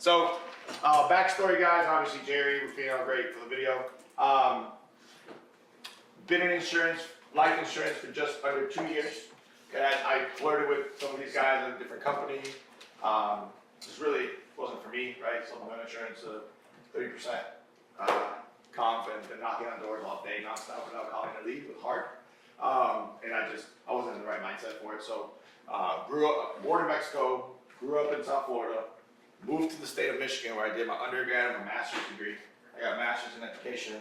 So, backstory, guys. Obviously, Jerry, we're feeling great for the video. Been in insurance, life insurance, for just under 2 years. And I flirted with some of these guys at a different company. Just really wasn't for me, right? Supplemental insurance, 30% comp and knocking on doors all day, nonstop, without calling a lead was hard. And I wasn't in the right mindset for it. So, grew up, born in Mexico, grew up in South Florida, moved to the state of Michigan where I did my undergrad and my master's degree. I got a master's in education.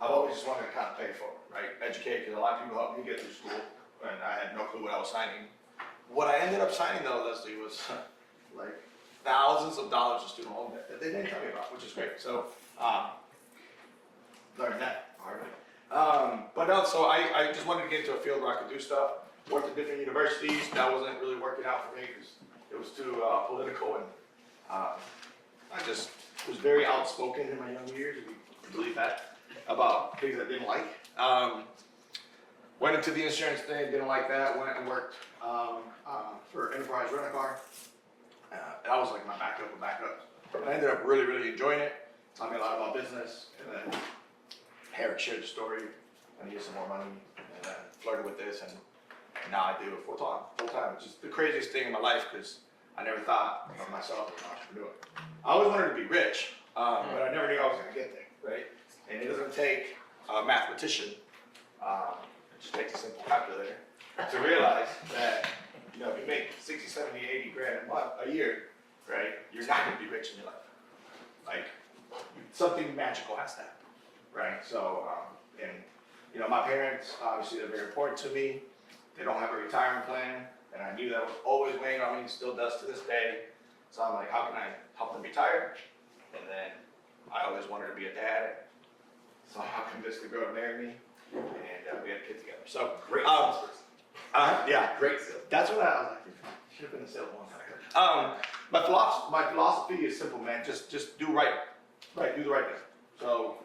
I've always just wanted to kind of pay for it, right? Educate, because a lot of people helped me get through school, and I had no clue what I was signing. What I ended up signing, though, Leslie, was like thousands of dollars of student loan debt that they didn't tell me about, which is great. So, learned that hardly. But no, so I just wanted to get into a field where I could do stuff. Worked at different universities. That wasn't really working out for me because it was too political, and I just was very outspoken in my young years, if you believe that, about things I didn't like. Went into the insurance thing, didn't like that. Went and worked for Enterprise Rent-A-Car. That was like my backup of backups. And I ended up really, really enjoying it. Taught me a lot about business. And then Eric shared the story. I needed some more money, and then flirted with this, and now I do it full time, which is the craziest thing in my life because I never thought of myself as an entrepreneur. I always wanted to be rich, but I never knew I was going to get there, right? And it doesn't take a mathematician, it just takes a simple calculator to realize that, if you make 60, 70, 80 grand a year, right, you're not going to be rich in your life. Like, something magical has to happen, right? So, my parents, obviously, they're very important to me. They don't have a retirement plan, and I knew that was always weighing on me, still does to this day. So I'm like, how can I help them retire? And then I always wanted to be a dad. So I convinced the girl to marry me, and we had a kid together. So great salesperson. Yeah, great sales. That's what I was like. Should have been a sales one. My philosophy is simple, man. Just do right, do the right thing. So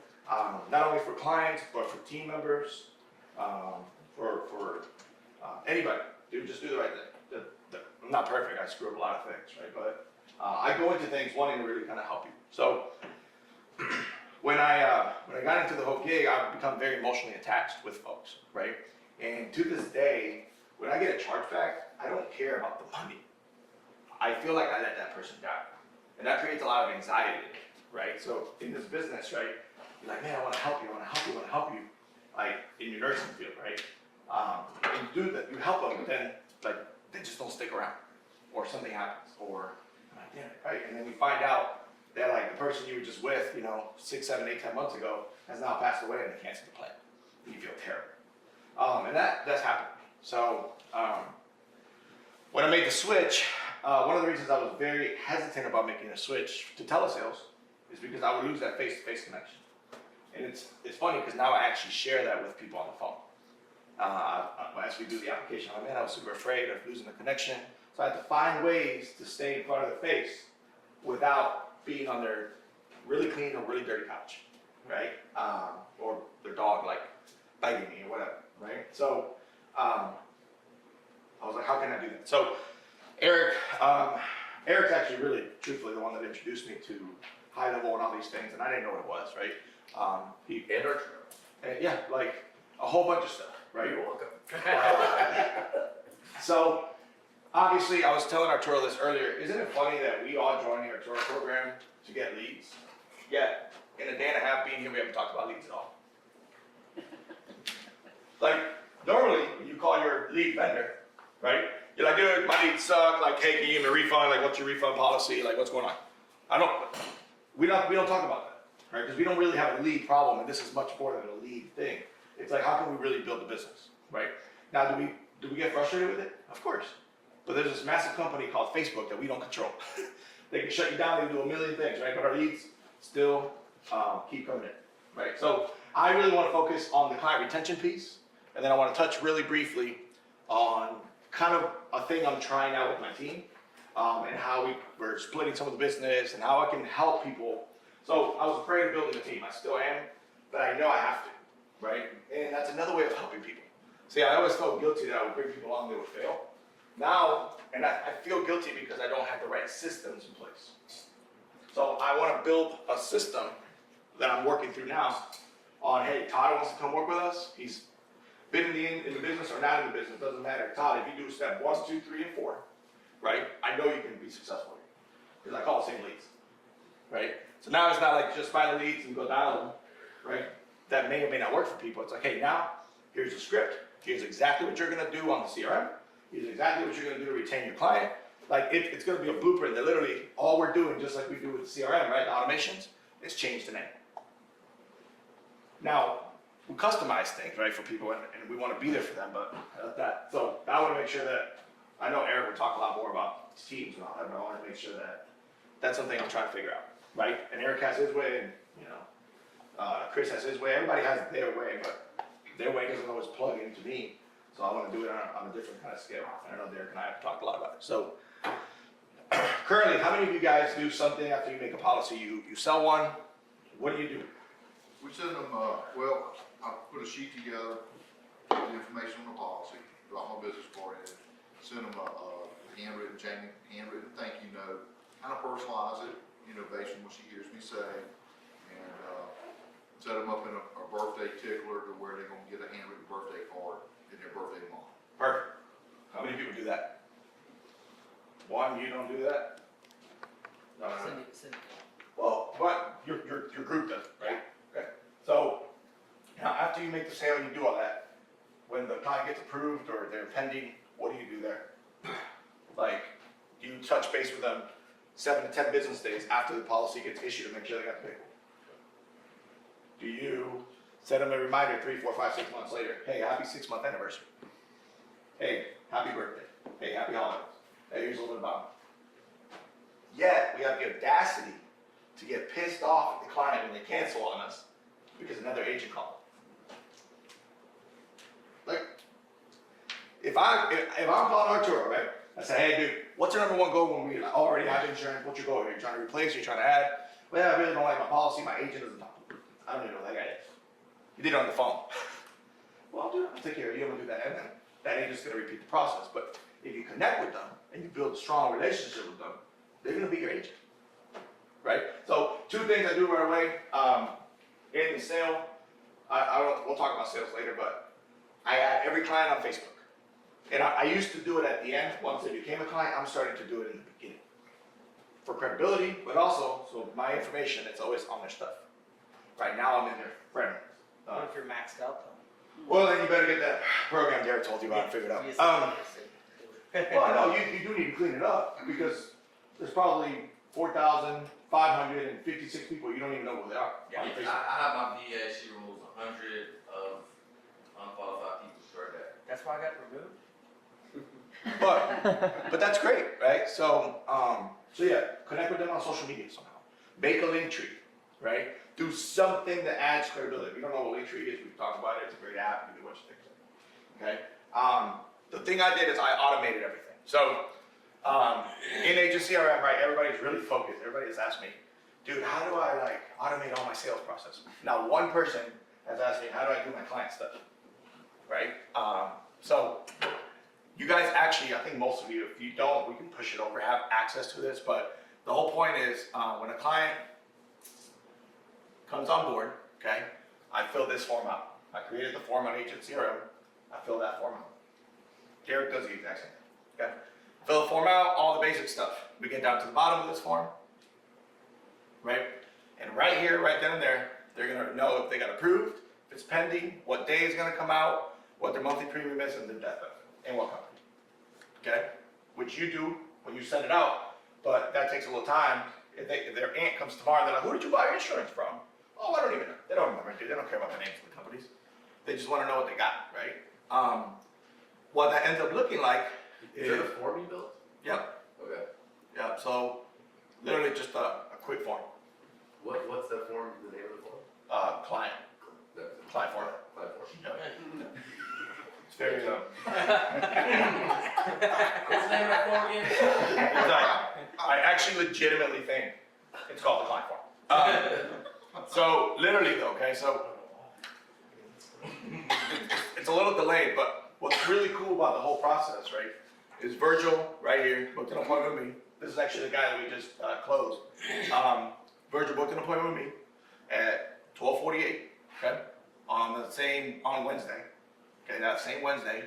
not only for clients, but for team members, for anybody, just do the right thing. I'm not perfect, I screw up a lot of things, right? But I go into things wanting to really kind of help you. So when I got into the whole gig, I've become very emotionally attached with folks, right? And to this day, when I get a chargeback, I don't care about the money. I feel like I let that person down. And that creates a lot of anxiety, right? So in this business, right, you're like, man, I want to help you, like in your nursing field, right? And you do that, you help them, but then like they just don't stick around, or something happens, or I'm like, damn it, right? And then we find out that like the person you were just with, 6, 7, 8, 10 months ago has now passed away and they canceled the plan. And you feel terrible. And that's happened. So when I made the switch, one of the reasons I was very hesitant about making a switch to telesales is because I would lose that face-to-face connection. And it's funny because now I actually share that with people on the phone. As we do the application, I'm like, man, I was super afraid of losing the connection. So I had to find ways to stay in front of their face without being on their really clean or really dirty couch, right? Or their dog like biting me or whatever, right? So I was like, how can I do that? So Eric's actually really, truthfully, the one that introduced me to high level and all these things, and I didn't know what it was, right? Yeah, like a whole bunch of stuff, right? You're welcome. So, obviously, I was telling Arturo this earlier. Isn't it funny that we all joined the Arturo program to get leads? Yet, in a day and a half being here, we haven't talked about leads at all. Like, normally, when you call your lead vendor, right? You're like, dude, my leads suck. Like, hey, can you give me a refund? Like, what's your refund policy? Like, what's going on? We don't talk about that, right? Because we don't really have a lead problem, and this is much more than a lead thing. It's like, how can we really build a business, right? Now, do we get frustrated with it? Of course. But there's this massive company called Facebook that we don't control. They can shut you down, they do a million things, right? But our leads still keep coming in, right? So I really want to focus on the client retention piece, and then I want to touch really briefly on kind of a thing I'm trying out with my team, and how we're splitting some of the business and how I can help people. So I was afraid of building a team. I still am, but I know I have to, right? And that's another way of helping people. See, I always felt guilty that I would bring people along, they would fail. Now, and I feel guilty because I don't have the right systems in place. want to build a system that I'm working through now on, hey, Todd wants to come work with us. He's been in the business or not in the business, doesn't matter. Todd, if you do step 1, 2, 3, and 4, right, I know you can be successful. Because I call the same leads, right? So now it's not like just find the leads and go dial them, right? That may or may not work for people. It's like, hey, now here's the script. Here's exactly what you're gonna do on the CRM. Here's exactly what you're gonna do to retain your client. Like it's gonna be a blueprint that literally all we're doing, just like we do with the CRM, right? The automations, is change the name. Now, we customize things, right, for people, and we want to be there for them, but so I want to make sure that, I know Eric will talk a lot more about teams and all that, but I want to make sure that that's something I'm trying to figure out, right? And Eric has his way, and Chris has his way. Everybody has their way, but their way doesn't always plug into me. So I want to do it on a different kind of scale. I know Derek and I have talked a lot about it. So currently, how many of you guys do something after you make a policy? You sell one. What do you do? We send them, well, I put a sheet together with the information on the policy, drop my business card in, send them a handwritten thank you note, kind of personalize it, based on what she hears me say, and set them up in a birthday tickler to where they're gonna get a handwritten birthday card in their birthday month. Perfect. How many people do that? One, you don't do that? No. Cindy. Well, but your group does, right? Okay. So now after you make the sale and you do all that, when the client gets approved or they're pending, what do you do there? Like, do you touch base with them 7 to 10 business days after the policy gets issued to make sure they got the paperwork? Do you send them a reminder 3, 4, 5, 6 months later? Hey, happy 6-month anniversary. Hey, happy birthday. Hey, happy holidays. Hey, here's a little bit about it. Yet, we have the audacity to get pissed off at the client when they cancel on us because another agent called. Like, if I'm calling Arturo, right? I say, hey, dude, what's your number 1 goal when we already have insurance? What's your goal? Are you trying to replace? Are you trying to add? Well, I really don't like my policy. My agent doesn't talk. I don't even know who that guy is. You did it on the phone. Well, dude, I'll take care of you. I'm gonna do that, and then that agent's gonna repeat the process. But if you connect with them and you build a strong relationship with them, they're gonna be your agent, right? So 2 things I do right away. In the sale, we'll talk about sales later, but I add every client on Facebook. And I used to do it at the end. Once they became a client, I'm starting to do it in the beginning. For credibility, but also, so my information, it's always on their stuff. Right now, I'm in their friend. What if you're maxed out though? Well, then you better get that program Derek told you about and figure it out. Well, no, you do need to clean it up because there's probably 4,556 people you don't even know who they are. Yeah, I have my VA, she removes 100 of unqualified people straight there. That's why I got removed? But that's great, right? So yeah, connect with them on social media somehow. Make a link tree, right? Do something that adds credibility. If you don't know what link tree is, we've talked about it. It's a great app. You can do a bunch of things. Okay. The thing I did is I automated everything. So in Agent CRM, right? Everybody's really focused. Everybody has asked me, dude, how do I automate all my sales process? Now, one person has asked me, how do I do my client stuff? Right? So you guys actually, I think most of you, if you don't, we can push it over, have access to this, but the whole point is when a client comes on board, okay, I fill this form out. I created the form on Agent CRM, I fill that form out. Derek does the exact same thing, okay? Fill the form out, all the basic stuff. We get down to the bottom of this form, right? And right here, right then and there, they're gonna know if they got approved, if it's pending, what day is gonna come out, what their monthly premium is, and their death benefit, and what company, okay? Which you do when you send it out, but that takes a little time. If their aunt comes tomorrow, they're like, who did you buy your insurance from? Oh, I don't even know. They don't remember, dude. They don't care about the names of the companies. They just want to know what they got, right? What that ends up looking like Is that a form you built? Yep. Okay. Yep. So literally just a quick form. What's that form, the name of the form? Client form. Client form. Yep. It's very What's the name of that form again? I actually legitimately think it's called the client form. So literally though, okay, so it's a little delayed, but what's really cool about the whole process, right, is Virgil right here booked an appointment with me. This is actually the guy that we just closed. Virgil booked an appointment with me at 12:48, okay? On Wednesday, okay, that same Wednesday.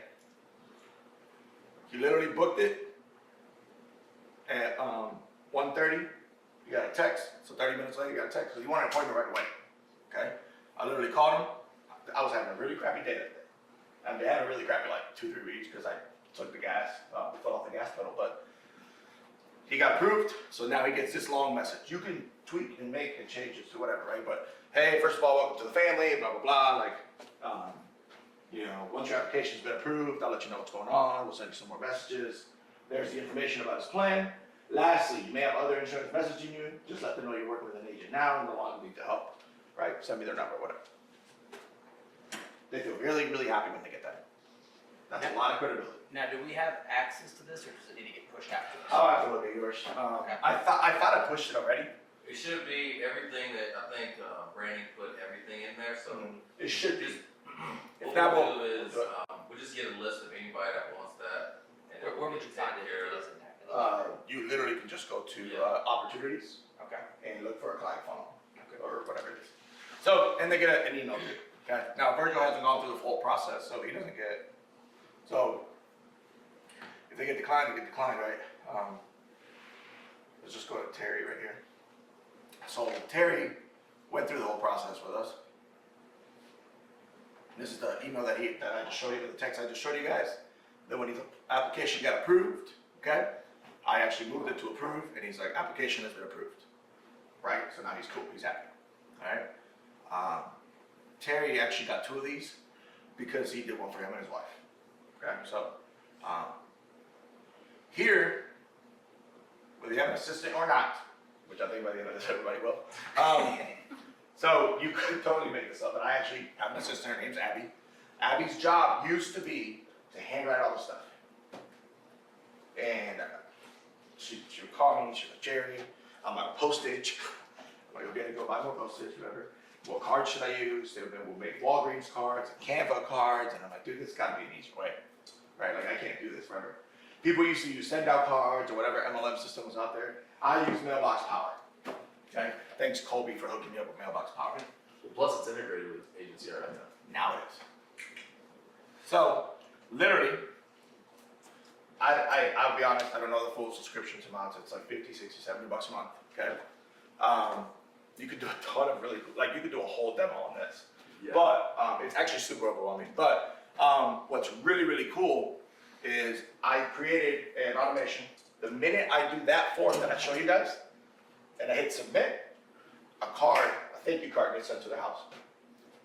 He literally booked it at 1:30. You got a text, so 30 minutes later you got a text, because he wanted an appointment right away, okay? I literally called him. I was having a really crappy day that day. I've been having a really crappy like 2-3 weeks because I took the gas, fell off the gas pedal, but he got approved, so now he gets this long message. You can tweak and make and changes to whatever, right? But hey, first of all, welcome to the family, blah, blah, blah. Like, once your application's been approved, I'll let you know what's going on. We'll send you some more messages. There's the information about his plan. Lastly, you may have other insurance messaging you. Just let them know you're working with an agent now and no longer need the help, right? Send me their number, whatever. They feel really, really happy when they get that. That's a lot of credibility. Now, do we have access to this, or does it need to get pushed out to us? I'll have to look at yours. I thought I pushed it already. It should be everything that, I think, Brandon put everything in there, so. It should be. Just, If what not, we'll we'll do is, do it. we'll just get a list of anybody that wants that. And then Where we'll would you get find it care if it of. isn't there? You literally can just go to opportunities Okay. and look for a client funnel or whatever it is. So, and they get an email too. Okay. Now, Virgil hasn't gone through the full process, so he doesn't get. So, if they get declined, they get declined, right? Let's just go to Terry right here. So Terry went through the whole process with us. This is the email that I just showed you, the text I just showed you guys. Then when his application got approved, okay, I actually moved it to approve, and he's like, application has been approved, right? So now he's cool, he's happy, all right? Terry actually got 2 of these because he did one for him and his wife, okay? So here, whether you have an assistant or not, which I think by the end of this everybody will, so you could totally make this up, but I actually have an assistant, her name's Abby. Abby's job used to be to handwrite all the stuff. And she would call me, she was like, Jerry, I'm out of postage. I'm like, okay, go buy more postage, whatever. What cards should I use? We'll make Walgreens cards, and Canva cards, and I'm like, dude, this gotta be an easier way, right? Like, I can't do this forever. People used to use send out cards or whatever MLM system was out there. I use Mailbox Power, okay? Thanks, Colby, for hooking me up with Mailbox Power. Plus, it's integrated with agency right now. Now it is. So, literally, I'll be honest, I don't know the full subscription amounts. It's like 50, 60, 70 bucks a month, okay? You could do a ton of really, like you could do a whole demo on this. Yeah. But it's actually super overwhelming. But what's really, really cool is I created an automation. The minute I do that form that I show you guys, and I hit submit, a thank you card gets sent to the house.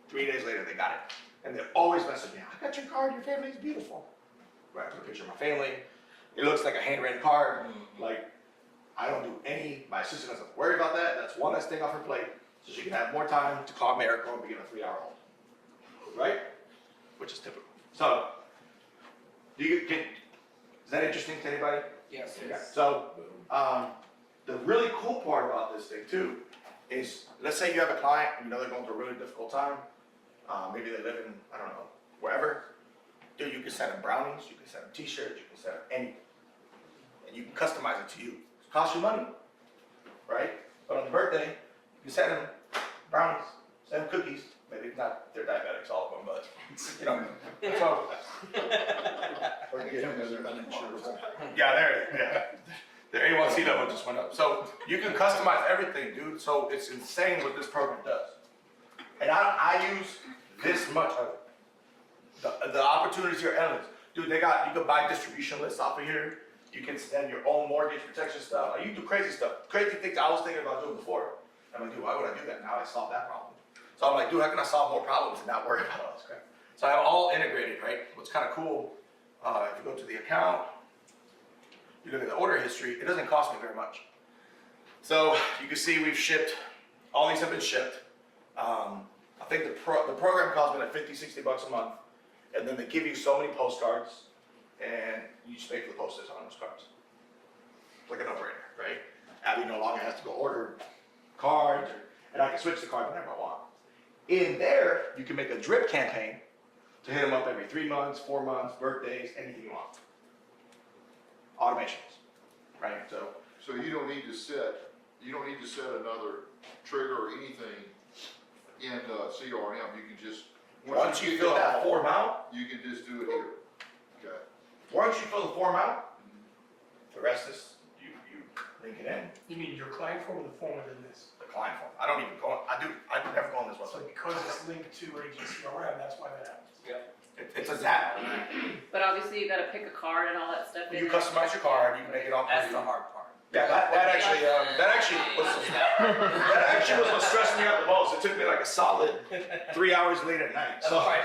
3 days later, they got it. And they always message me, I got your card, your family's beautiful. Right, I put a picture of my family. It looks like a handwritten card. Like, I don't do my assistant doesn't have to worry about that. That's one less thing off her plate. So she can have more time to call Miracle and begin a 3-hour hold. Right? Which is typical. So, is that interesting to anybody? Yes. Okay. So, the really cool part about this thing too is, let's say you have a client and you know they're going through a really difficult time. Maybe they live in, I don't know, wherever. Dude, you can send them brownies, you can send them t-shirts, you can send them anything. And you can customize it to you. It costs you money, right? But on the birthday, you can send them brownies, send them cookies. Maybe not, they're diabetics, all of them, but, you know. So, Or get them as their uninsured. yeah, there it is, yeah. Their A1C level just went up. So you can customize everything, dude. So it's insane what this program does. And I use this much of it. The opportunities here are endless. Dude, you can buy distribution lists off of here. You can send your own mortgage protection stuff. Like, you can do crazy stuff. Crazy things I was thinking about doing before. I'm like, dude, why would I do that? Now I solved that problem. So I'm like, dude, how can I solve more problems and not worry about all this crap? So I have all integrated, right? What's kind of cool, if you go to the account, you look at the order history, it doesn't cost me very much. So you can see we've shipped, all these have been shipped. I think the program costs me like 50, 60 bucks a month. And then they give you so many postcards, and you just pay for the postage on those cards. It's like a no-brainer, right? Abby no longer has to go order cards, and I can switch the card whenever I want. In there, you can make a drip campaign to hit them up every 3 months, 4 months, birthdays, anything you want. Automations, right? So you don't need to sit you don't need to set another trigger or anything in, CRM, you can just. Once you kick fill it that off, form out, you can just do it here, okay? once you fill the form out, the rest is, you link it in, You mean your client form or the form within this? the client form. I don't even go, I never go on this So website. because it's linked to agency CRM, that's why that happens. It's a zap. But obviously you gotta pick a card and all that stuff. You in. customize your card, you can make it all That's pretty. the hard part. Yeah, that actually was what stressed me out the most. It took me like a solid 3 hours late at night. So I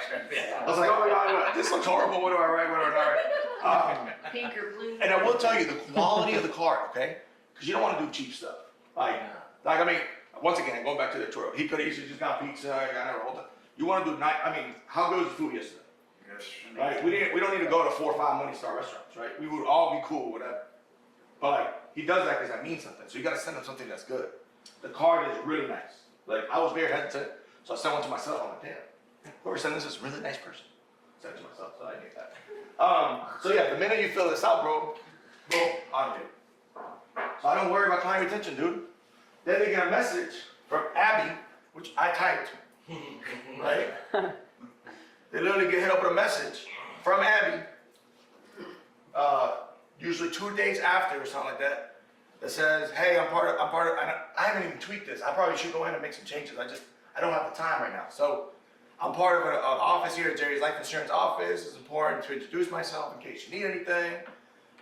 was like, oh my God, this looks horrible. What do I write? What do I write? Pink or blue. And I will tell you the quality of the card, okay? Because you don't want to do cheap stuff. Like I mean, once again, going back to the tutorial, he could have easily just got pizza. I never hold it. You want to do night. I mean, how good was the food yesterday? Right? We don't need to go to 4 or 5 Money-star restaurants, right? We would all be cool with that. But like, he does that because that means something. So you got to send him something that's good. The card is really nice. Like, I was very hesitant, so I sent one to myself. I'm like, damn, whoever sent this is a really nice person. Sent it to myself, so I get that. So yeah, the minute you fill this out, bro, boom, automated. So I don't worry about client retention, dude. Then they get a message from Abby, which I typed, right? They literally get hit up with a message from Abby, usually 2 days after or something like that, that says, hey, I'm part of, I haven't even tweaked this. I probably should go in and make some changes. I don't have the time right now. So I'm part of an office here at Jerry's Life Insurance Office. It's important to introduce myself in case you need anything.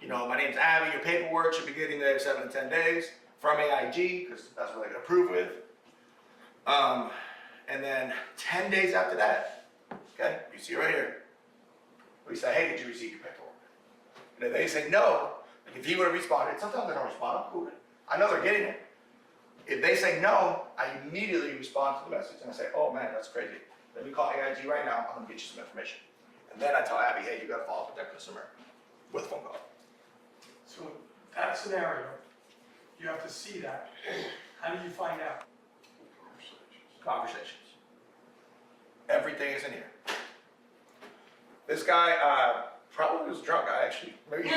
You know, my name's Abby. Your paperwork should be getting there in 7 to 10 days from AIG, because that's what they can approve with. And then 10 days after that, okay, you see right here, we say, hey, did you receive your paperwork? And if they say no, like if he would have responded, sometimes they don't respond, I'm cool with it. I know they're getting it. If they say no, I immediately respond to the message and I say, oh man, that's crazy. Let me call AIG right now, I'm gonna get you some information. And then I tell Abby, hey, you gotta follow up with that customer with a phone call. So that scenario, you have to see that. How do you find out? Conversations. Everything is in here. This guy probably was drunk. Maybe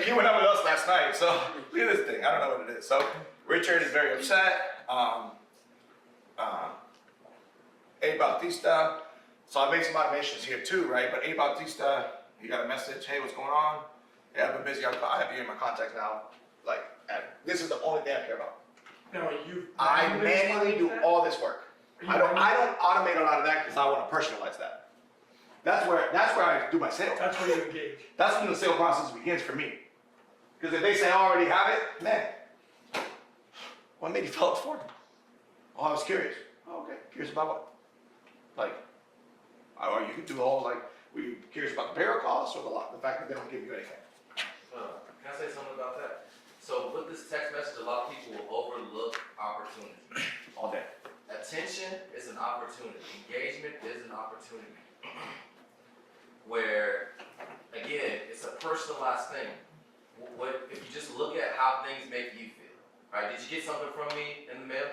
he went out with us last night. So look at this thing. I don't know what it is. So Richard is very upset. A Bautista. So I made some automations here too, right? But A Bautista, he got a message. Hey, what's going on? Yeah, I've been busy. I have you in my contacts now. Like, this is the only thing I care about. No, I manually do all this work. I don't automate a lot of that because I want to personalize that. That's where I do my sale. That's where you engage. That's when the sale process begins for me. Because if they say I already have it, man, what made you fill out the form? Oh, I was curious. Oh, okay. Curious about what? Like, or you could do the whole, like, were you curious about the barrel costs or the fact that they don't give you anything? Can I say something about that? So with this text message, a lot of people will overlook opportunity. All day. Attention is an opportunity. Engagement is an opportunity. Where, again, it's a personalized thing. What if you just look at how things make you feel, right? Did you get something from me in the mail?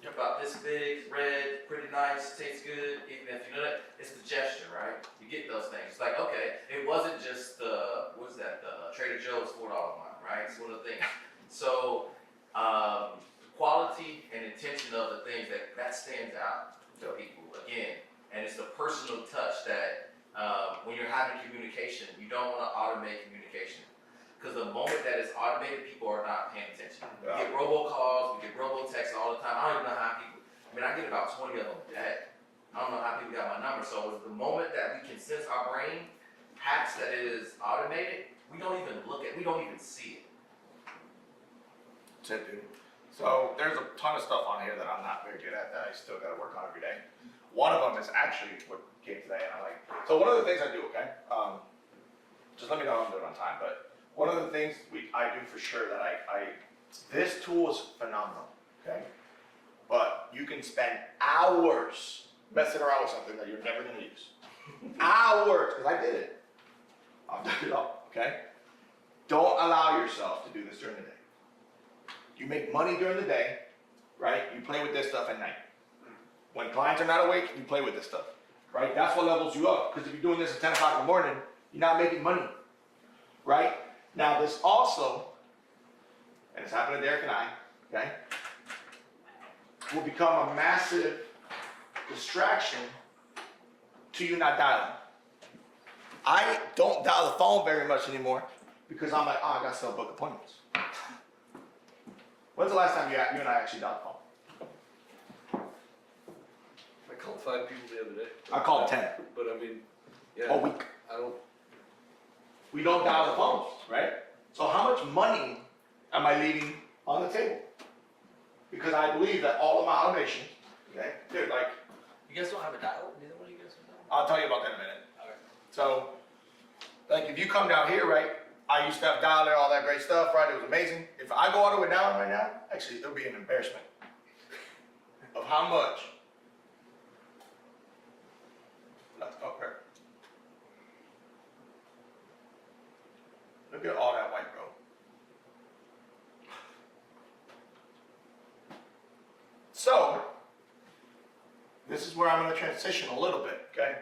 About this big, red, pretty nice, tastes good. Even if you know that, it's the gesture, right? You get those things. It's like, okay, it wasn't just the Trader Joe's $4 one, right? It's one of the things. So, quality and intention of the things that stands out to people again, and it's the personal touch that when you're having communication, you don't want to automate communication. Because the moment that it's automated, people are not paying attention. We get robocalls, we get robotexts all the time. I don't even know how people, I get about 20 of them a day. I don't know how people got my number. So it's the moment that we can sense our brain hacks that it is automated, we don't even see it. That's it, dude. So there's a ton of stuff on here that I'm not very good at that I still got to work on every day. One of them is actually what came today, and so one of the things I do, okay, just let me know if I'm doing it on time, but one of the things I do for sure that this tool is phenomenal, okay? But you can spend hours messing around with something that you're never gonna use. Hours, because I did it. I've done it all, okay? Don't allow yourself to do this during the day. You make money during the day, right? You play with this stuff at night. When clients are not awake, you play with this stuff, right? That's what levels you up, because if you're doing this at 10 o'clock in the morning, you're not making money, right? Now this also, and it's happened to Derek and I, okay, will become a massive distraction to you not dialing. I don't dial the phone very much anymore because I'm like, oh, I gotta still book appointments. When's the last time you and I actually dialed the phone? I called 5 people the other day. I called 10 But I mean, yeah. a week. I don't, We don't dial the phones, right? So how much money am I leaving on the table? Because I believe that all of my automation, okay, dude, like, You guys don't have a dial? Neither one of you guys have a dial? I'll tell you about that in a minute. Okay. So, like, if you come down here, right, I used to have dialer, all that great stuff, right, it was amazing. If I go all the way down right now, actually, it'll be an embarrassment of how much. Let's go, okay. Look at all that white, bro. So, this is where I'm gonna transition a little bit, okay?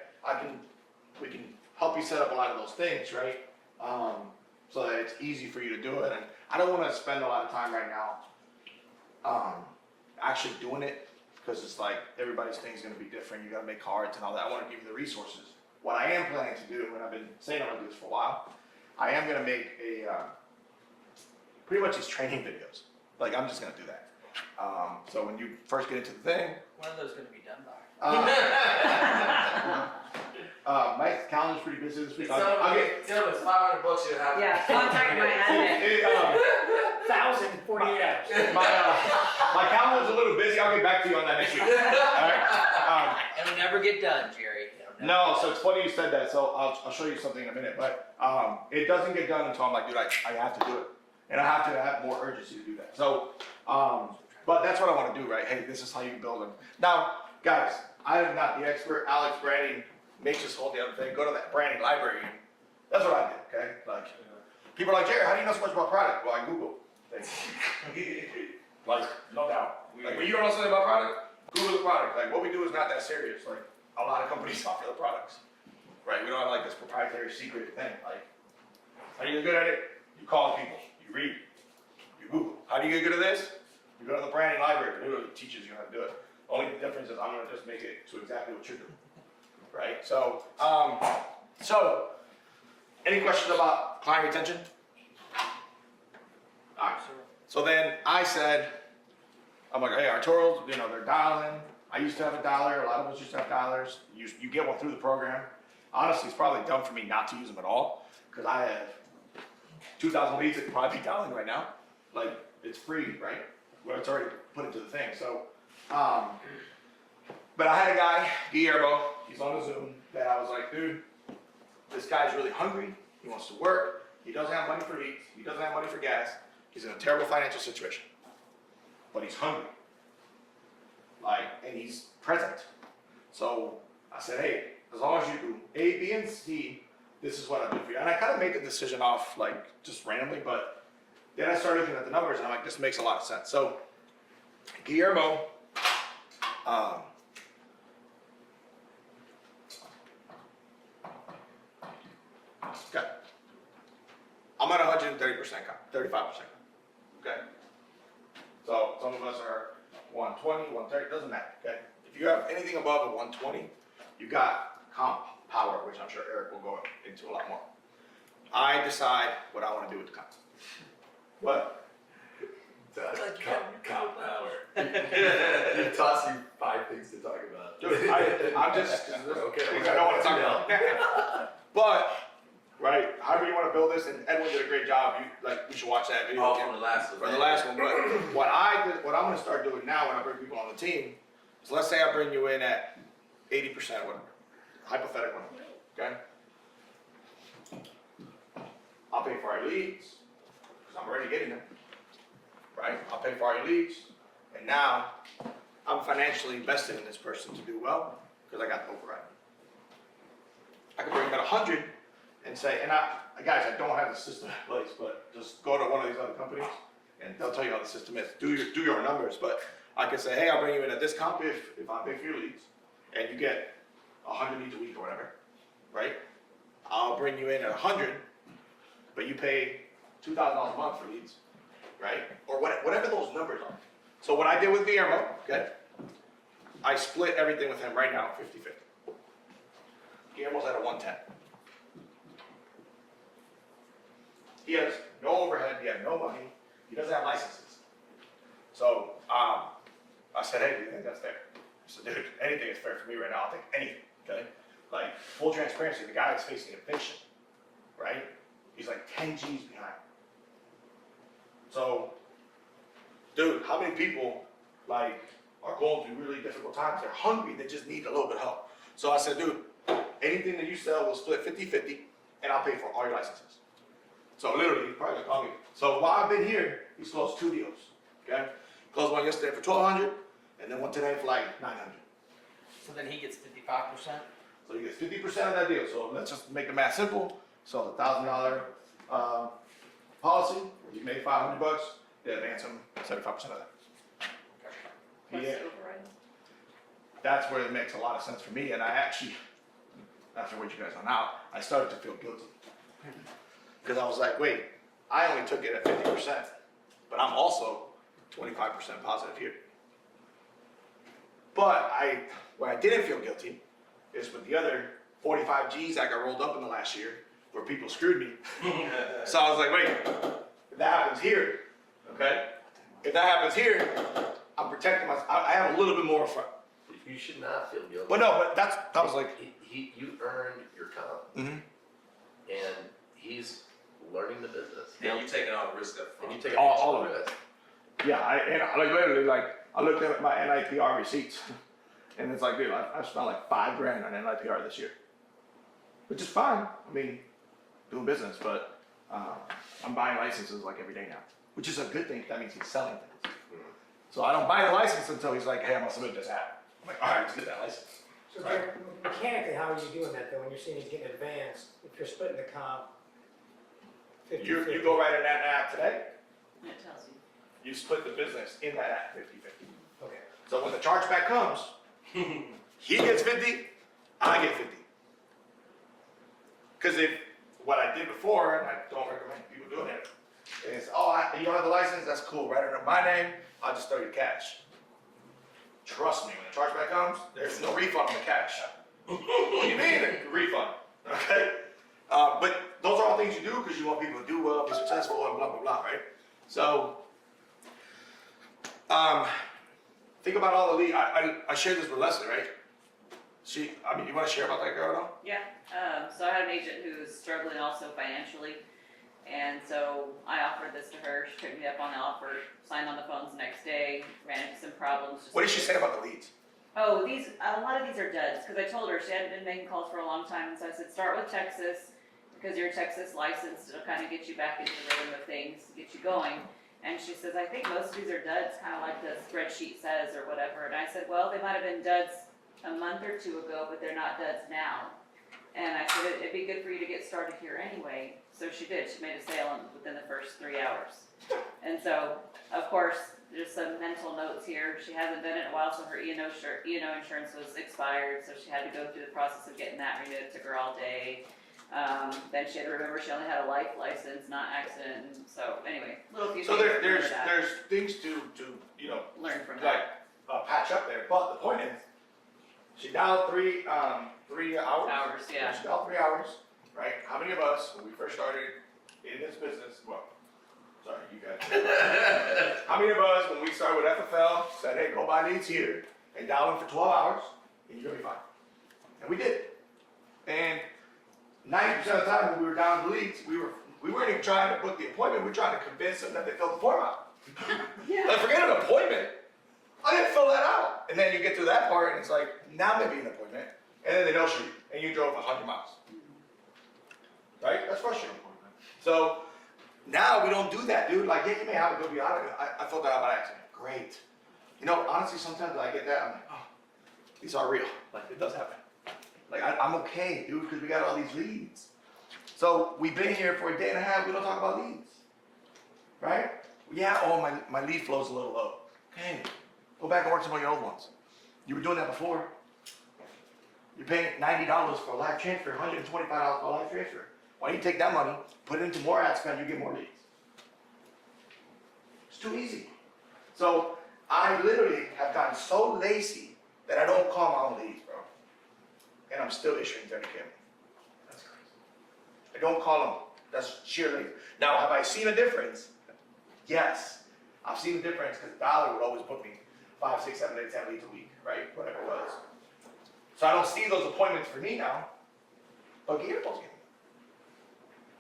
We can help you set up a lot of those things, right? So that it's easy for you to do it. And I don't wanna spend a lot of time right now, actually doing it, because it's like, everybody's thing's gonna be different, you gotta make cards and all that. I wanna give you the resources. What I am planning to do, and I've been saying I'm gonna do this for a while, I am gonna make pretty much these training videos. Like, I'm just gonna do that. So when you first get into the thing, When are those gonna be done by? my calendar's pretty busy this week. Tell them it's $500 you have. Yeah, contact my admin. 1,048 hours. My calendar's a little busy. I'll get back to you on that next week. All right. It'll never get done, Jerry. It'll never No, get so done. it's funny you said that. So I'll show you something in a minute. But it doesn't get done until I'm like, dude, I have to do it, and I have to have more urgency to do that. So, but that's what I want to do, right? Hey, this is how you build them. Now, guys, I am not the expert. Alex branding makes this whole damn thing. Go to that branding library. And that's what I did. Okay, like people are like, Jerry, how do you know so much about product? Well, I Google. Like, no doubt. Like, when you don't know something about product, Google the product. Like, what we do is not that serious. Like, a lot of companies offer the products, right? We don't have like this proprietary secret thing. Like, how do you get good at it? You call people, you read, you Google. How do you get good at this? You go to the branding library. It literally teaches you how to do it. Only difference is I'm gonna just make it to exactly what you're doing, right? So, any questions about client retention? All right. So then I said, I'm like, hey, Arturo's, they're dialing. I used to have a dialer. A lot of us used to have dialers. You get one through the program. Honestly, it's probably dumb for me not to use them at all, because I have 2,000 leads that could probably be dialing right now. Like, it's free, right? Well, it's already put into the thing. So, but I had a guy, Guillermo, he's on the Zoom, that I was like, dude, this guy's really hungry. He wants to work. He doesn't have money for leads. He doesn't have money for gas. He's in a terrible financial situation, but he's hungry. Like, and he's present. So I said, hey, as long as you do A, B, and C, this is what I do for you. And I kind of made the decision off like just randomly, but then I started looking at the numbers and I'm like, this makes a lot of sense. So Guillermo, okay. I'm at 130%, 35%. Okay. So some of us are 120, 130, doesn't matter. Okay. If you have anything above a 120, you got comp power, which I'm sure Eric will go into a lot more. I decide what I want to do with the comp. But Cop power. You toss you 5 things to talk about. dude, I'm just Okay. things I don't want to talk about. But right, however you want to build this, and Edwin did a great job. We should watch that video Oh, again. from the last one. For the last one, but what I'm gonna start doing now when I bring people on the team is, let's say I bring you in at 80%, whatever, hypothetical, okay? I'll pay for our leads, because I'm already getting them, right? I'll pay for our leads, and now I'm financially invested in this person to do well, because I got the override. I can bring them at 100 and say, guys, I don't have the system in place, but just go to one of these other companies and they'll tell you how the system is. Do your numbers, but I can say, hey, I'll bring you in at this comp if I pay for your leads, and you get 100 leads a week or whatever, right? I'll bring you in at 100, but you pay $2,000 a month for leads, right? Or whatever those numbers are. So what I did with Guillermo, okay, I split everything with him right now, 50-50. Guillermo's at a 110. He has no overhead, he has no money, he doesn't have licenses. So, I said, hey, do you think that's fair? I said, dude, anything is fair for me right now, I'll take anything, okay? Like, full transparency, the guy is facing eviction, right? He's like 10 G's behind. So, dude, how many people, like, are going through really difficult times? They're hungry, they just need a little bit of help. So I said, dude, anything that you sell, we'll split 50-50, and I'll pay for all your licenses. So literally, he's probably gonna call me. So while I've been here, he's closed 2 deals, okay? Closed one yesterday for $1,200, and then one today for like $900. So then he gets 55%? So he gets 50% of that deal. So let's just make the math simple. So the $1,000 policy, you made $500, they advance him 75% of that. Yeah, that's where it makes a lot of sense for me. And I actually, after what you guys are now, I started to feel guilty. Because I was like, wait, I only took it at 50%, but I'm also 25% positive here. But where I didn't feel guilty is with the other 45 G's that got rolled up in the last year, where people screwed me. So I was like, wait, if that happens here, okay? If that happens here, I'm protecting myself. I have a little bit more front. You should not feel guilty. But no, but that was like, You earned your comp, mhm. and he's learning the business. And you taking all the risk up front. And you take All all of the it. risk. Yeah, like literally, like, I looked at my NIPR receipts, and it's like, dude, I spent like $5,000 on NIPR this year. Which is fine, I mean, doing business, but I'm buying licenses like every day now, which is a good thing. That means he's selling things. So I don't buy the license until he's like, hey, I'm gonna submit this app. I'm like, all right, let's get that license. So Jared, mechanically, how are you doing that though, when you're saying he's getting advanced, if you're splitting the comp 50/50? You go right in that app today, It tells you. you split the business in that app 50-50. Okay. So when the chargeback comes, he gets 50, I get 50. Because if what I did before, and I don't recommend people doing it, is, you don't have the license, that's cool, write it under my name, I'll just throw you cash. Trust me, when the chargeback comes, there's no refund on the cash. What do you mean a refund? Okay? But those are all things you do because you want people to do well, be successful, and blah, blah, blah, right? So, think about all the lead. I shared this with Leslie, right? You want to share about that girl at all? Yeah, so I had an agent who was struggling also financially, and so I offered this to her. She took me up on the offer, signed on the phones the next day, ran into some problems. What did she say about the leads? Oh, a lot of these are duds, because I told her she hadn't been making calls for a long time, and so I said, start with Texas, because you're Texas licensed, it'll kind of get you back into the rhythm of things, get you going. And she says, I think most of these are duds, kind of like the spreadsheet says or whatever. And I said, well, they might have been duds a month or two ago, but they're not duds now. And I said, it'd be good for you to get started here anyway. So she did. She made a sale within the first 3 hours. And so, of course, there's some mental notes here. She hasn't done it in a while, so her E&O insurance was expired, so she had to go through the process of getting that renewed. It took her all day. Then she had to remember she only had a life license, not accident. And so anyway, little few So things. there's things to learn from like that. patch up there. But the point is, she dialed 3 hours. Hours, yeah. She dialed 3 hours, right? How many of us, when we first started in this business, well, sorry, you guys. How many of us, when we started with FFL, said, hey, go buy leads here and dial them for 12 hours, and you're gonna be fine. And we did. And 90% of the time when we were down to leads, we weren't even trying to book the appointment, we were trying to convince them that they filled the form out. Like, forget an appointment. I didn't fill that out. And then you get to that part and it's like, now maybe an appointment. And then they don't shoot you. And you drove 100 miles. Right? That's frustrating. So now we don't do that, dude. Like, yeah, you may have a good be out of it. I filled that out by accident. Great. You know, honestly, sometimes I get that, I'm like, oh, these are real. Like, it does happen. Like, I'm okay, dude, because we got all these leads. So we've been here for a day and a half, we don't talk about leads. Right? Yeah, my lead flow's a little low. Okay, go back and work some of your old ones. You were doing that before. You're paying $90 for a live transfer, $125 for a live transfer. Why don't you take that money, put it into more ad spend, you get more leads. too easy. So I literally have gotten so lazy that I don't call my own leads, bro. And I'm still issuing 30K. That's crazy. I don't call them. That's sheer lazy. Now, have I seen a difference? Yes. I've seen a difference because Dollar would always book me 5, 6, 7, 8, 10 leads a week, right? Whatever it was. So I don't see those appointments for me now, but Guillermo's getting them.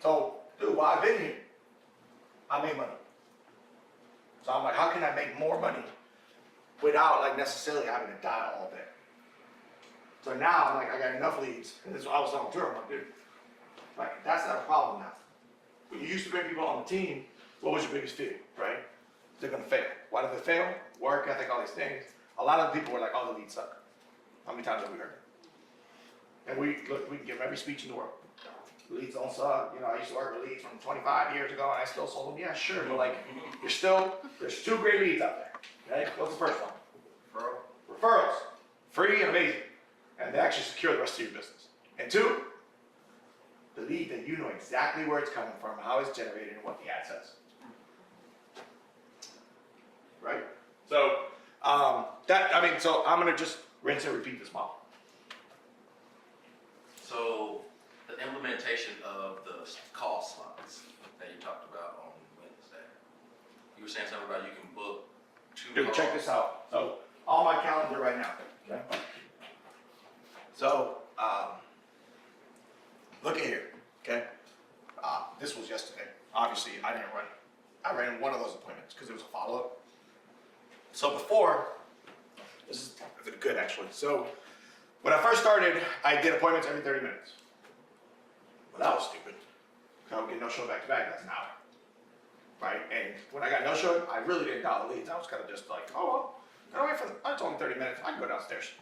So, dude, while I've been here, I made money. So I'm like, how can I make more money without like necessarily having to dial all day? So now I'm like, I got enough leads, and this is what I was telling Drew, I'm like, dude, like that's not a problem now. When you used to bring people on the team, what was your biggest fear, right? They're gonna fail. Why did they fail? Work ethic, all these things. A lot of people were like, oh, the leads suck. How many times have we heard it? And we can give every speech in the world. Leads don't suck. You know, I used to work with leads from 25 years ago, and I still sold them. Yeah, sure, but like, there's 2 great leads out there. Okay, what's the first one? Referrals. Free and amazing. And they actually secure the rest of your business. And 2, the lead that you know exactly where it's coming from, how it's generated, and what the ad says. Right? So, so I'm gonna just rinse and repeat this model. So the implementation of the call slots that you talked about on Wednesday, you were saying something about you can book 2 Dude, calls. check this out. So, on my calendar right now, okay? So, look at here, okay? This was yesterday. Obviously, I didn't run it. I ran one of those appointments because it was a follow-up. So before, this is good actually. So, when I first started, I did appointments every 30 minutes. Well, that was stupid. I would get no-show back-to-back, that's an hour. Right? And when I got no-show, I really didn't dial the leads. I was kind of just like, oh, well, gotta wait for it's only 30 minutes. I can go downstairs.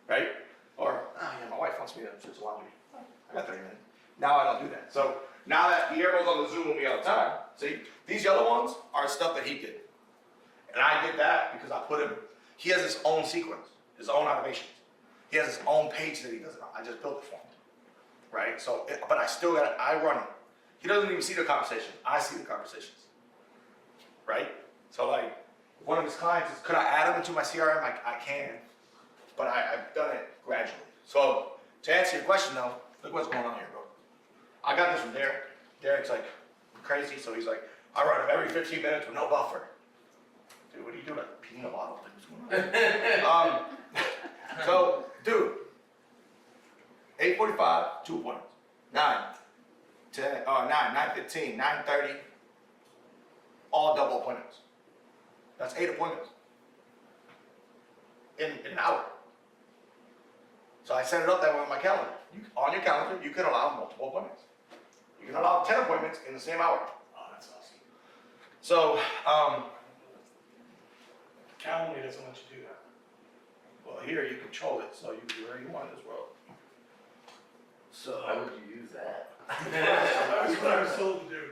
Right? Or, yeah, my wife wants me to switch the laundry. I got 30 minutes. Now I don't do that. So now that Guillermo's on the Zoom with me all the time, see, these yellow ones are stuff that he did. And I did that because I put him, he has his own sequence, his own automations. He has his own page that he does it on. I just built it for him. Right? So, but I still got I run it. He doesn't even see the conversation. I see the conversations. Right? So like, one of his clients is, could I add him into my CRM? I can, but I've done it gradually. So to answer your question though, look what's going on here, bro. I got this from Derek. Derek's like crazy, so he's like, I run him every 15 minutes with no buffer. Dude, what do you do? Like peeing a bottle? Like, what's going on? So, dude, 8:45, 2 appointments. 9, 10, 9:15, 9:30, all double appointments. That's 8 appointments in an hour. So I set it up that way on my calendar. On your calendar, you can allow multiple appointments. You can allow 10 appointments in the same hour. Oh, that's awesome. So, Calendly doesn't let you do that. well, here you control it, so you can do whatever you want as well. So, Why would you use that? That's what I was told to do.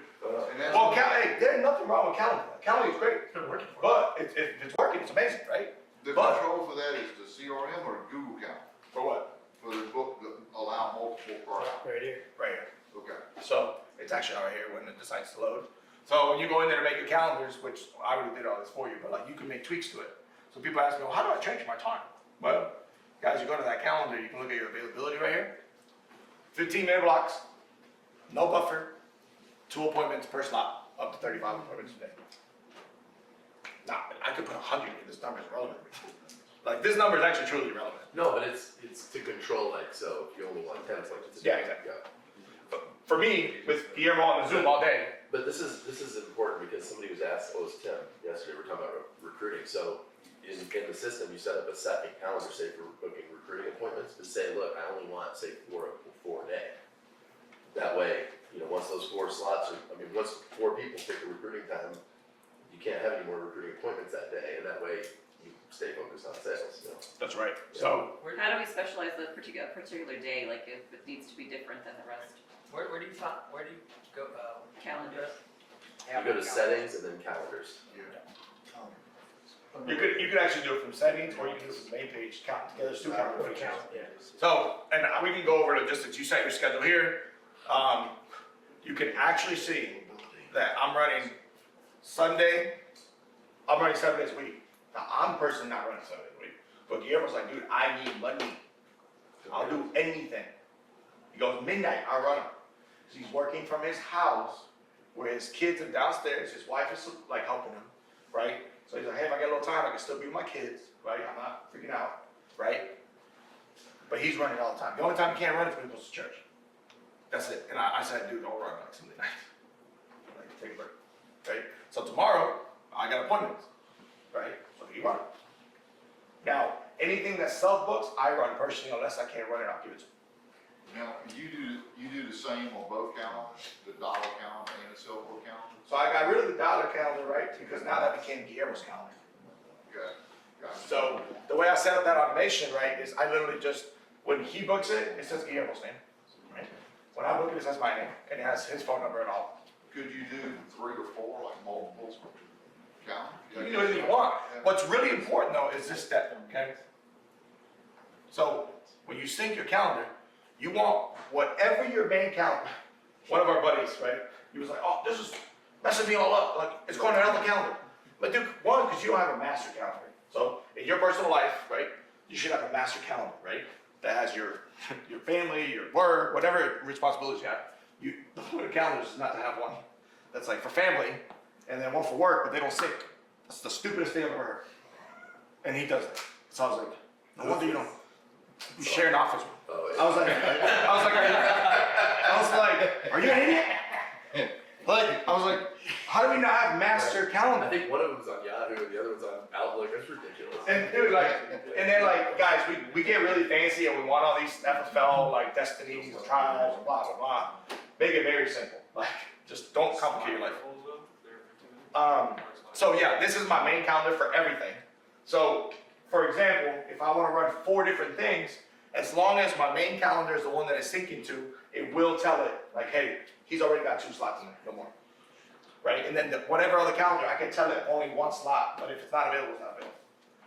And that's well, hey, there's nothing wrong with Calendly. Calendly is great, It's been working for me. but if it's working, it's amazing, right? the but- control for that is the CRM or Google Calendar, For what? for the book, that allow multiple per hour. Right here. Right here. Okay. So it's actually right here when it decides to load. So when you go in there to make your calendars, which I already did all this for you, but like you can make tweaks to it. So people ask me, well, how do I change my time? Well, guys, you go to that calendar, you can look at your availability right here. 15-minute blocks, no buffer, 2 appointments per slot, up to 35 appointments a day. Now, I could put 100 in, this number is relevant. Like this number is actually truly relevant. No, but it's to control, like, so if you only want 10 appointments. Yeah, exactly. But for me, with Guillermo on the Zoom all day, But this is important because somebody was asked, it was Tim yesterday, we were talking about recruiting. So in the system, you set up a second calendar, say for booking recruiting appointments, to say, look, I only want, say, four a day. That way, once those 4 slots once 4 people pick a recruiting time, you can't have any more recruiting appointments that day, and that way you stay focused on sales. that's right. So How do we specialize the particular day, like if it needs to be different than the rest? Where do you go, Calendar. You go to settings and then calendars. you could actually do it from settings, or you can do it from the main page, count together, there's 2 calendar features. Yeah. So, and we can go over to just that you set your schedule here. You can actually see that I'm running Sunday I'm running 7 days a week. Now, I'm personally not running 7 days a week. But Guillermo's like, dude, I need money. I'll do anything. He goes, midnight, I'll run him. So he's working from his house where his kids are downstairs. His wife is like helping him, right? So he's like, hey, if I get a little time, I can still be with my kids, right? I'm not freaking out, right? But he's running all the time. The only time he can't run is when he goes to church. That's it. And I said, dude, don't run like Sunday night. Like, take a break, right? So tomorrow, I got appointments, right? So he run. Now, anything that self-books, I run personally. Unless I can't run it, I'll give it to him. Now, you do the same on both calendars, the dollar calendar and the self-book calendar? So I got rid of the dollar calendar, right? Because now that became Guillermo's calendar. Okay, got it. So the way I set up that automation, right, is I literally just, when he books it, it says Guillermo's name, right? When I book it, it says my name, and it has his phone number and all. Could you do 3 or 4, like multiples calendars? You can do anything you want. What's really important though is this step, okay? So when you sync your calendar, you want whatever your main calendar, one of our buddies, right? He was like, oh, this is messing me all up. Like, it's going to another calendar. But dude, one, because you don't have a master calendar. So in your personal life, right, you should have a master calendar, right? That has your family, your work, whatever responsibilities you have. The point of calendar is not to have one that's like for family and then one for work, but they don't sync. That's the stupidest thing I've ever heard. And he does that. So I was like, no wonder you don't. You share an office with him. Oh, I was like, are you an idiot? Like, I was like, how do we not have master I calendar? think one of them's on Yahoo and the other one's on Outlook. That's ridiculous. And dude, like, and then like, guys, we get really fancy and we want all these FFL, like destinies, tribes, blah, blah, blah. Make it very simple. Like, just don't complicate your life. So yeah, this is my main calendar for everything. So, for example, if I want to run 4 different things, as long as my main calendar is the one that it's syncing to, it will tell it, like, hey, he's already got 2 slots in there, no more. Right? And then whatever other calendar, I can tell it only 1 slot, but if it's not available, it's not available.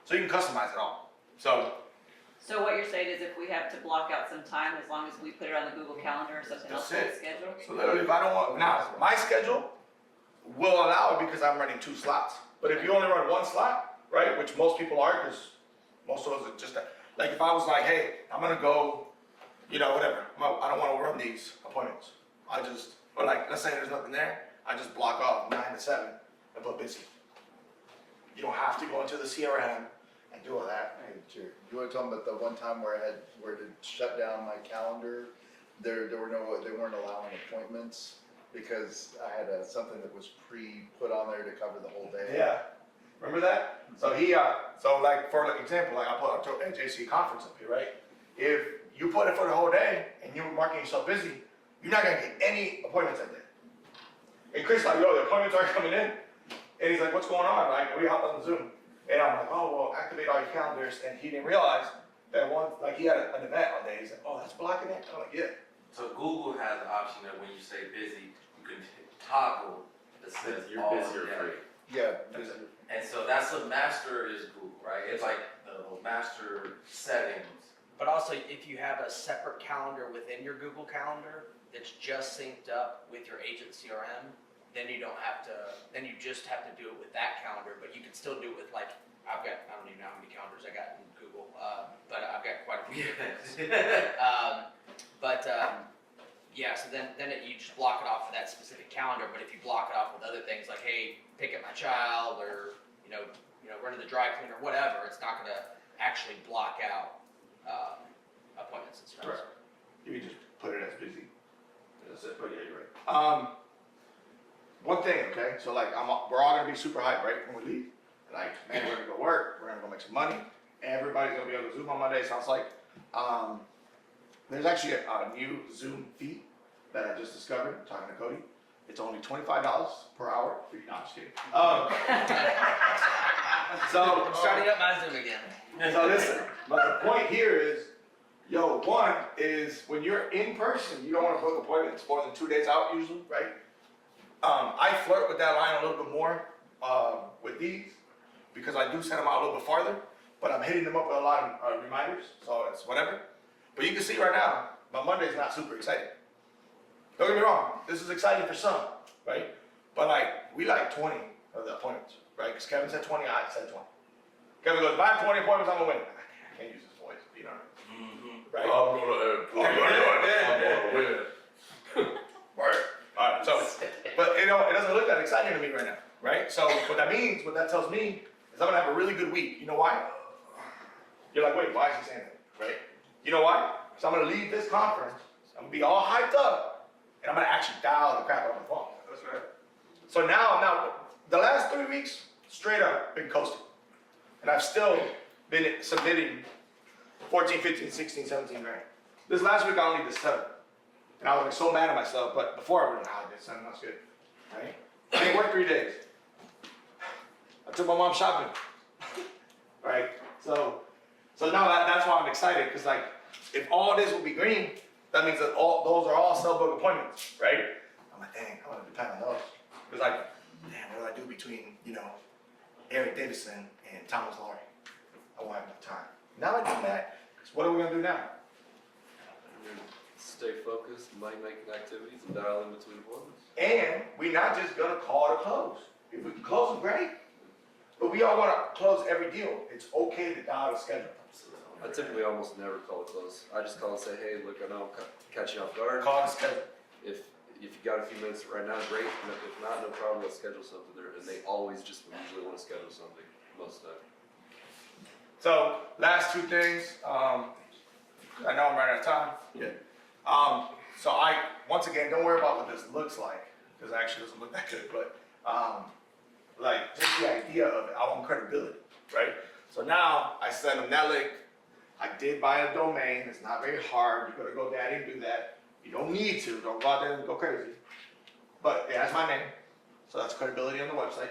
So you can customize it all. So what you're saying is if we have to block out some time, as long as we put it on the Google Calendar or something else That's on it. the schedule? So literally, if I don't want, now, my schedule will allow it because I'm running 2 slots. But if you only run 1 slot, right, which most people are, because most of us are just that. Like if I was like, hey, I'm gonna go, you know, whatever, I don't wanna run these appointments. Or like, let's say there's nothing there, I just block off 9 to 7 and put busy. You don't have to go into the CRM and do all that. Hey, sure. You want to talk about the one time where to shut down my calendar? They weren't allowing appointments because I had something that was put on there to cover the whole day. Yeah, remember that? So so like for example, like I put up to a JC conference up here, right? If you put it for the whole day and you're marking yourself busy, you're not gonna get any appointments that day. And Chris like, yo, the appointments aren't coming in. And he's like, what's going on? Like, we hopped on Zoom. And I'm like, oh, well, activate all your calendars. And he didn't realize that he had an event one day. He's like, oh, that's blocking it? I'm like, yeah. So Google has the option that when you say busy, you can toggle that says You're all busy or yeah. free. Yeah. And so that's what master is Google, right? It's like the master settings. But also, if you have a separate calendar within your Google Calendar that's just synced up with your agent CRM, then you don't have to, then you just have to do it with that calendar, but you can still do it with like, I don't even know how many calendars I got in Google, but I've got quite a few different ones. Yeah, so then you just block it off for that specific calendar, but if you block it off with other things like, hey, pick up my child, or, you know, run to the dry cleaner, whatever, it's not gonna actually block out, appointments and stuff. Correct. You can just put it as busy. That's it, but yeah, you're right. One thing, okay, so like we're all gonna be super hyped, right, when we leave. Like, man, we're gonna go work, we're gonna go make some money, everybody's gonna be able to Zoom on Monday, sounds like. There's actually a new Zoom fee that I just discovered, I'm talking to Cody. It's only $25 per hour. No, I'm just kidding. I'm starting up my Zoom again. So listen, but the point here is, one is when you're in person, you don't want to book appointments more than 2 days out usually, right? I flirt with that line a little bit more with these because I do send them out a little bit farther, but I'm hitting them up with a lot of reminders, so it's whatever. But you can see right now, my Monday's not super exciting. Don't get me wrong, this is exciting for some, right? But like, we like 20 of the appointments, right? right? Because Kevin said 20, I said 20. Kevin goes, if I have 20 appointments, I'm gonna win. I can't use his voice, you know, right? I'm gonna win. Right. Alright, so, but you know, it doesn't look that exciting to me right now, right? So what that means, what that tells me, is I'm gonna have a really good week. You know why? You're like, wait, why is he saying that, right? You know why? So I'm gonna leave this conference, I'm gonna be all hyped up, and I'm gonna actually dial the crap out of the phone. That's right. So now, the last 3 weeks, straight up, been coasting. And I've still been submitting 14, 15, 16, 17 grand. This last week I only did 7. And I was like so mad at myself, but before I was like, I did 7, that's good, right? I didn't work 3 days. I took my mom shopping, right? So now that's why I'm excited, because like, if all this will be green, that means that those are all cell book appointments, right? I'm like, dang, I want to depend on those. It's like, damn, what do I do between, you know, Eric Davidson and Thomas Laurie? I won't have enough time. Now I do that, because what are we gonna do now? Stay focused, money-making activities, and dial in between appointments. And we're not just gonna call to close. If we can close them, great. But we all wanna close every deal. It's okay to dial the schedule. I typically almost never call it close. I just call and say, hey, look, I know I'm catching you off guard. Call the schedule. If you got a few minutes right now, great. And if not, no problem, let's schedule something there. And they always just usually want to schedule something most of the time. So, last 2 things, I know I'm running out of time. Yeah. So once again, don't worry about what this looks like, because it actually doesn't look that good, but, like, just the idea of it, I want credibility, right? So now, I send them that link. I did buy a domain, it's not very hard, you gotta go daddy and do that. You don't need to, don't go out there and go crazy. But it has my name, so that's credibility on the website.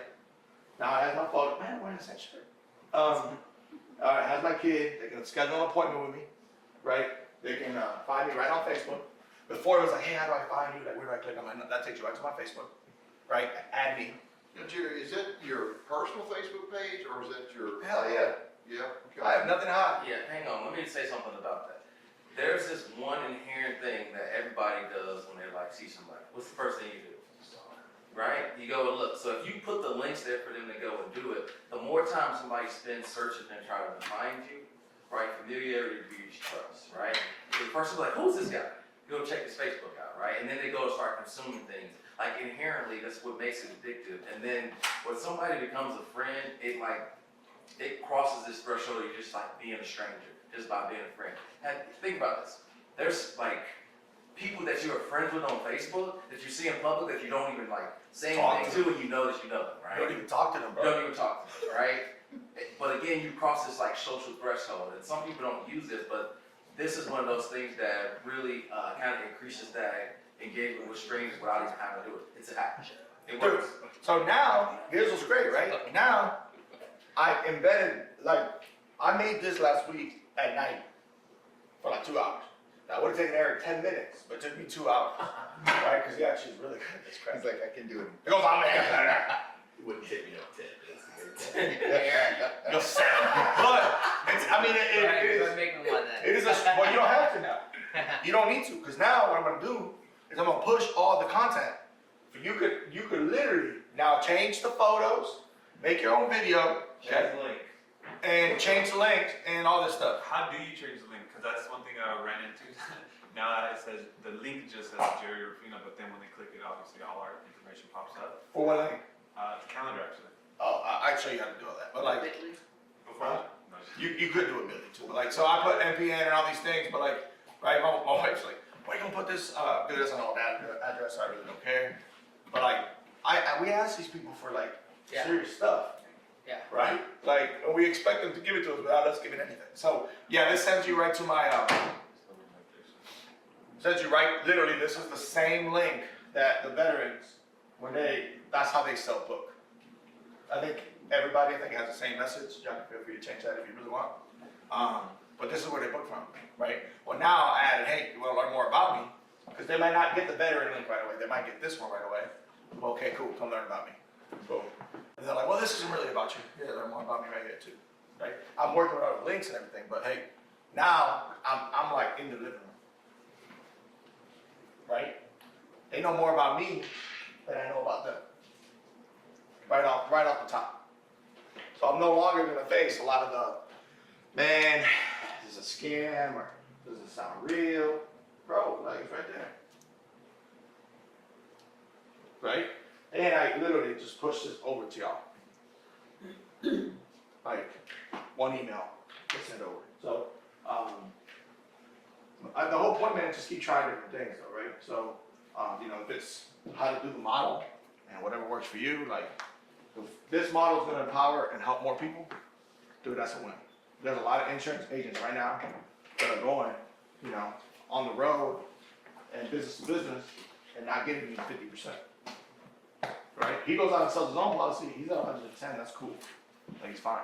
Now it has my photo, man, I'm wearing the same shirt. It has my kid, they can schedule an appointment with me, right? They can find me right on Facebook. Before it was like, hey, how do I find you? Like, where do I click on my, that takes you right to my Facebook, right? Add me. Now, Jerry, is that your personal Facebook page, or is that your? Hell yeah. Yeah, okay. I have nothing to hide. Yeah, hang on, let me say something about that. There's this one inherent thing that everybody does when they like see somebody. What's the first thing you do? Right? You go and look. So if you put the links there for them to go and do it, the more time somebody spends searching and trying to find you, right? Familiarity breeds trust, right? So the person's like, who's this guy? Go check his Facebook out, right? And then they go and start consuming things. Like inherently, that's what makes it addictive. And then when somebody becomes a friend, it crosses this threshold of you just like being a stranger, just by being a friend. And think about this. There's like people that you're friends with on Facebook that you see in public that you don't even like say anything to, and you know that you know them, right? You don't even talk to them, bro. You don't even talk to them, right? But again, you cross this like social threshold, and some people don't use this, but this is one of those things that really kind of increases that engagement with strangers without even having to do it. It's a hack. It works. So now, here's what's great, right? Now, I embedded, like, I made this last week at night for like 2 hours. Now, it would have taken Eric 10 minutes, but it took me 2 hours, right? Because yeah, she's really good at this crap. He's like, I can do it. It goes on there. It wouldn't take me no 10 minutes to get it. You'll say. But, it's, I mean, it is a, well, you don't have to now. You don't need to, because now what I'm going to do is I'm going to push all the content. You could literally now change the photos, make your own video, okay? And change the links and all this stuff. How do you change the link? Because that's one thing I ran into. Now it says, the link just says Jerry Rufino, but then when they click it, obviously all our information pops up. For what link? The calendar actually. Oh, I'd show you how to do all that. But like, Before, no, you could do a million too. But like, so I put NPN and all these things, but like, right, my wife's like, why you gonna put this, do this and all that address? I really don't care. But like, we ask these people for like serious stuff. Yeah. Right? Like, and we expect them to give it to us without us giving anything. So, yeah, this sends you right to my, sends you right, literally, this is the same link that the veterans, that's how they self-book. I think everybody, has the same message. Y'all can feel free to change that if you really want. But this is where they book from, right? Well, now I added, hey, you want to learn more about me? Because they might not get the veteran link right away. They might get this one right away. Well, okay, cool, come learn about me. Boom. And they're like, well, this isn't really about you. Yeah, learn more about me right here too, right? I'm working with all the links and everything, but hey, now I'm like in the living room, right? They know more about me than I know about them. Right off the top. So I'm no longer gonna face a lot of the, man, is this a scam or does it sound real? Bro, like it's right there. Right? And I literally just push this over to y'all. Like one email, get sent over. So, the whole point, man, is just keep trying different things though, right? So, you know, if it's how to do the model and whatever works for you, like if this model is gonna empower and help more people, dude, that's a win. There's a lot of insurance agents right now that are going, you know, on the road and business to business and not getting me 50%. Right? He goes out and sells his own policy, he's at 110, that's cool. Like he's fine.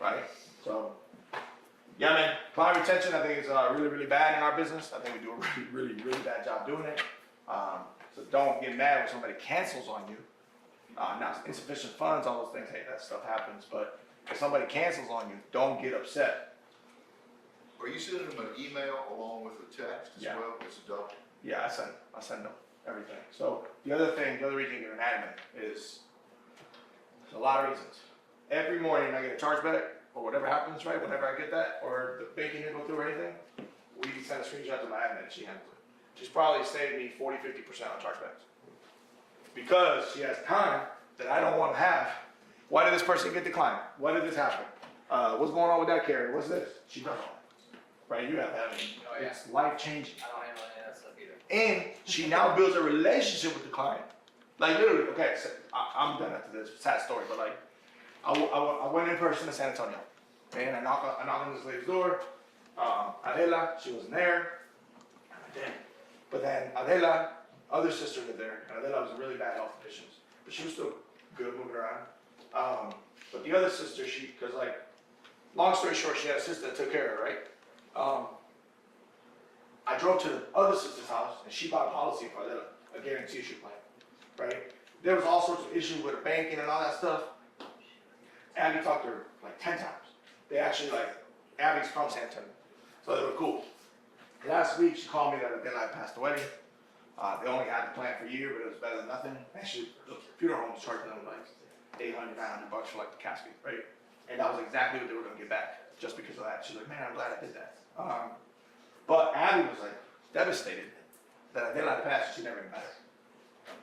Right? So, yeah, man, client retention I think is really, really bad in our business. I think we do a really bad job doing it. So don't get mad when somebody cancels on you. Now, insufficient funds, all those things, hey, that stuff happens. But if somebody cancels on you, don't get upset. Are you sending them an email along with a text as Yeah. well? It's a double. Yeah, I send them everything. So the other reason you're an admin is there's a lot of reasons. Every morning I get a chargeback or whatever happens, right? Whenever I get that or the banking didn't go through or anything, we send a screenshot to my admin and she handles it. She's probably saved me 40-50% on chargebacks. Because she has time that I don't want to have. Why did this person get declined? Why did this happen? What's going on with that carrier? What's this? She does all that. Right? You have that. Oh, yeah. It's life changing. I don't handle any of that stuff either. And she now builds a relationship with the client. Like literally, okay, so I'm done after this sad story, but like, I went in person to San Antonio, and I knocked on this lady's door. Adela, she wasn't there. I did. But then Adela, other sister lived there, and Adela was in really bad health conditions, but she was still good moving around. But the other sister, cause like, long story short, she had a sister that took care of her, right? I drove to the other sister's house and she bought a policy for Adela, a guarantee issue plan, right? There was all sorts of issues with banking and all that stuff. Abby talked to her like 10 times. They actually Abby's from San Antonio, so they were cool. Last week she called me that Adela had passed away. They only had the plan for a year, but it was better than nothing. Actually, the funeral home was charging them like $800, $900 for like the casket, right? And that was exactly what they were gonna get back, just because of that. She's like, man, I'm glad I did that. But Abby was like devastated that Adela had passed, she never even met her.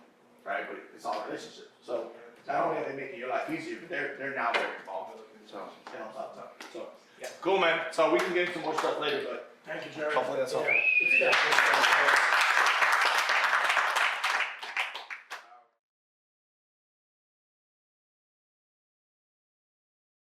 Right, but it's all relationships. So not only are they making your life easier, but they're now very involved. So they don't stop talking. So yeah, cool, man. So we can get into more stuff later, but Thank you, Jerry. hopefully that's all. Yeah, it's definitely-